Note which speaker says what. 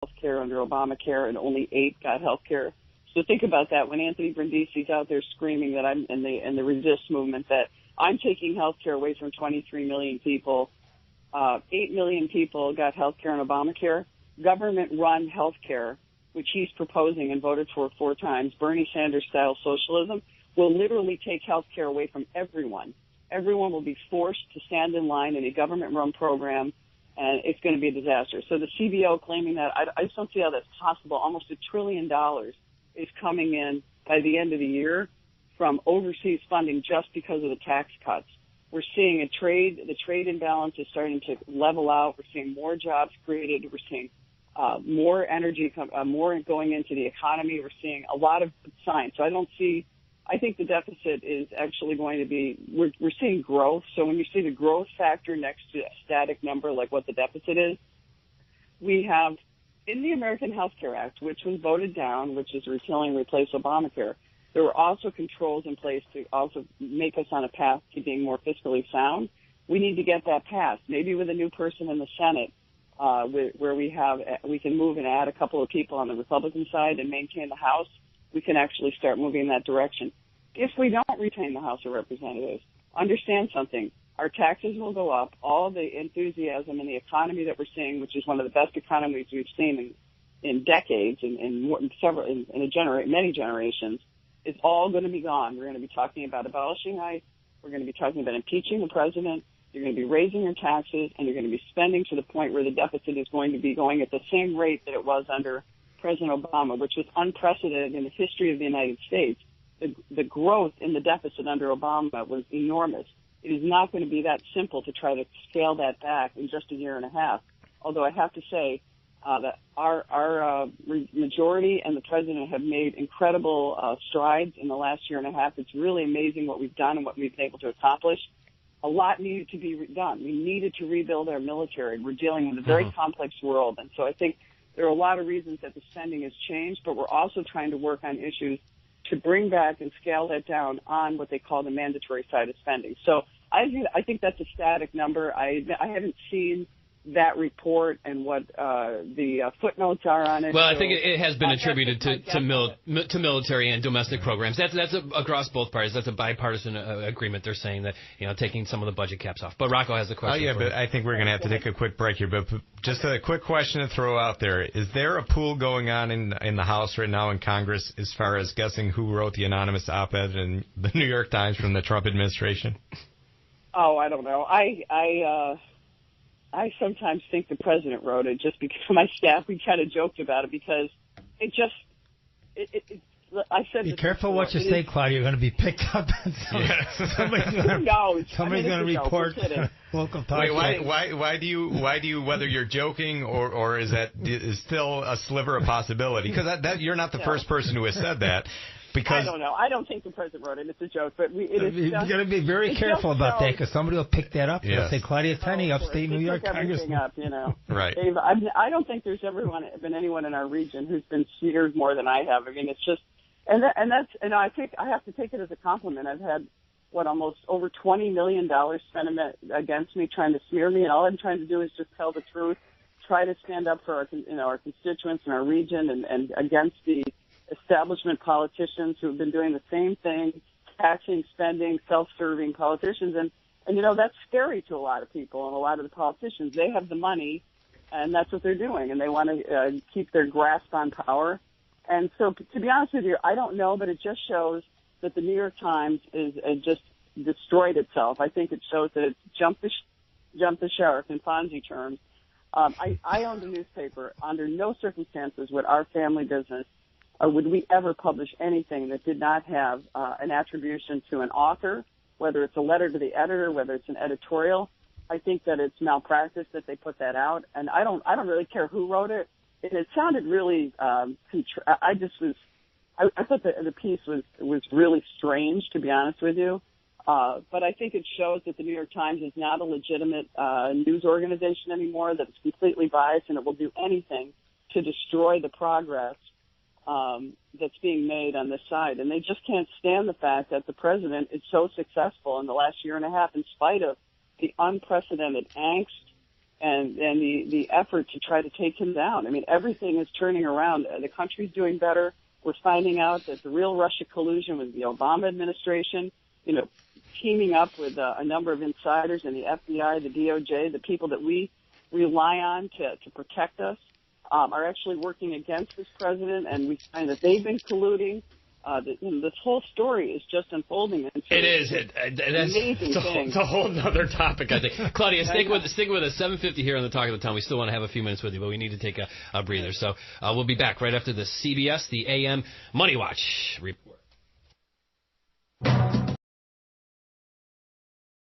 Speaker 1: health care under Obamacare, and only 8 got health care. So think about that. When Anthony Brindisi's out there screaming that I'm in the resist movement, that I'm taking health care away from 23 million people, 8 million people got health care and Obamacare. Government-run health care, which he's proposing and voted for 4 times, Bernie Sanders-style socialism, will literally take health care away from everyone. Everyone will be forced to stand in line in a government-run program, and it's going to be a disaster. So the CBO claiming that, I just don't see how that's possible. Almost $1 trillion is coming in by the end of the year from overseas funding just because of the tax cuts. We're seeing the trade imbalance is starting to level out. We're seeing more jobs created. We're seeing more energy, more going into the economy. We're seeing a lot of signs. So I think the deficit is actually going to be, we're seeing growth. So when you see the growth factor next to a static number like what the deficit is, we have in the American Health Care Act, which was voted down, which is repealing and replace Obamacare, there were also controls in place to also make us on a path to being more fiscally sound. We need to get that passed, maybe with a new person in the Senate, where we can move and add a couple of people on the Republican side and maintain the House. We can actually start moving in that direction. If we don't retain the House of Representatives, understand something. Our taxes will go up. All the enthusiasm in the economy that we're seeing, which is one of the best economies we've seen in decades, many generations, is all going to be gone. We're going to be talking about abolishing ICE. We're going to be talking about impeaching the president. You're going to be raising your taxes, and you're going to be spending to the point where the deficit is going to be going at the same rate that it was under President Obama, which was unprecedented in the history of the United States. The growth in the deficit under Obama was enormous. It is not going to be that simple to try to scale that back in just a year and a half. Although I have to say that our majority and the president have made incredible strides in the last year and a half. It's really amazing what we've done and what we've been able to accomplish. A lot needed to be done. We needed to rebuild our military. We're dealing with a very complex world. And so I think there are a lot of reasons that the spending has changed, but we're also trying to work on issues to bring back and scale that down on what they call the mandatory side of spending. So I think that's a static number. I haven't seen that report and what the footnotes are on it.
Speaker 2: Well, I think it has been attributed to military and domestic programs. That's across both parties. That's a bipartisan agreement. They're saying that, taking some of the budget caps off. But Rocco has a question.
Speaker 3: Oh, yeah, but I think we're going to have to take a quick break here. But just a quick question to throw out there. Is there a pool going on in the House right now in Congress as far as guessing who wrote the anonymous op-ed in the New York Times from the Trump administration?
Speaker 1: Oh, I don't know. I sometimes think the president wrote it just because my staff, we kind of joked about it because I said.
Speaker 4: Be careful what you say, Claudia. You're going to be picked up. Somebody's going to report local talk.
Speaker 3: Wait, why do you whether you're joking or is still a sliver of possibility? Because you're not the first person who has said that. Because
Speaker 1: I don't know. I don't think the president wrote it. It's a joke, but
Speaker 4: you're going to be very careful about that because somebody will pick that up. They'll say Claudia Tenney, upstate New York congressman.
Speaker 3: Right.
Speaker 1: Dave, I don't think there's been anyone in our region who's been smeared more than I have. I mean, it's just, I think I have to take it as a compliment. I've had almost over $20 million spent against me, trying to smear me, and all I'm trying to do is just tell the truth, try to stand up for our constituents in our region and against the establishment politicians who have been doing the same thing, taxing, spending, self-serving politicians. And that's scary to a lot of people and a lot of the politicians. They have the money, and that's what they're doing, and they want to keep their grasp on power. And so, to be honest with you, I don't know, but it just shows that the New York Times is just destroyed itself. I think it shows that it's jumped the shark in Fonzie terms. I owned a newspaper. Under no circumstances would our family business or would we ever publish anything that did not have an attribution to an author, whether it's a letter to the editor, whether it's an editorial. I think that it's malpractice that they put that out, and I don't really care who wrote it. It sounded really. I thought the piece was really strange, to be honest with you. But I think it shows that the New York Times is not a legitimate news organization anymore. That it's completely biased, and it will do anything to destroy the progress that's being made on this side. And they just can't stand the fact that the president is so successful in the last year and a half in spite of the unprecedented angst and the effort to try to take him down. I mean, everything is turning around. The country's doing better. We're finding out that the real Russia collusion was the Obama administration, teaming up with a number of insiders in the FBI, the DOJ, the people that we rely on to protect us, are actually working against this president, and we find that they've been colluding. This whole story is just unfolding. Into
Speaker 2: it is. It's a whole other topic, I think. Claudia, stick with us. 7:50 here on the Talk of the Town. We still want to have a few minutes with you, but we need to take a breather. So we'll be back right after the CBS, the AM Money Watch report.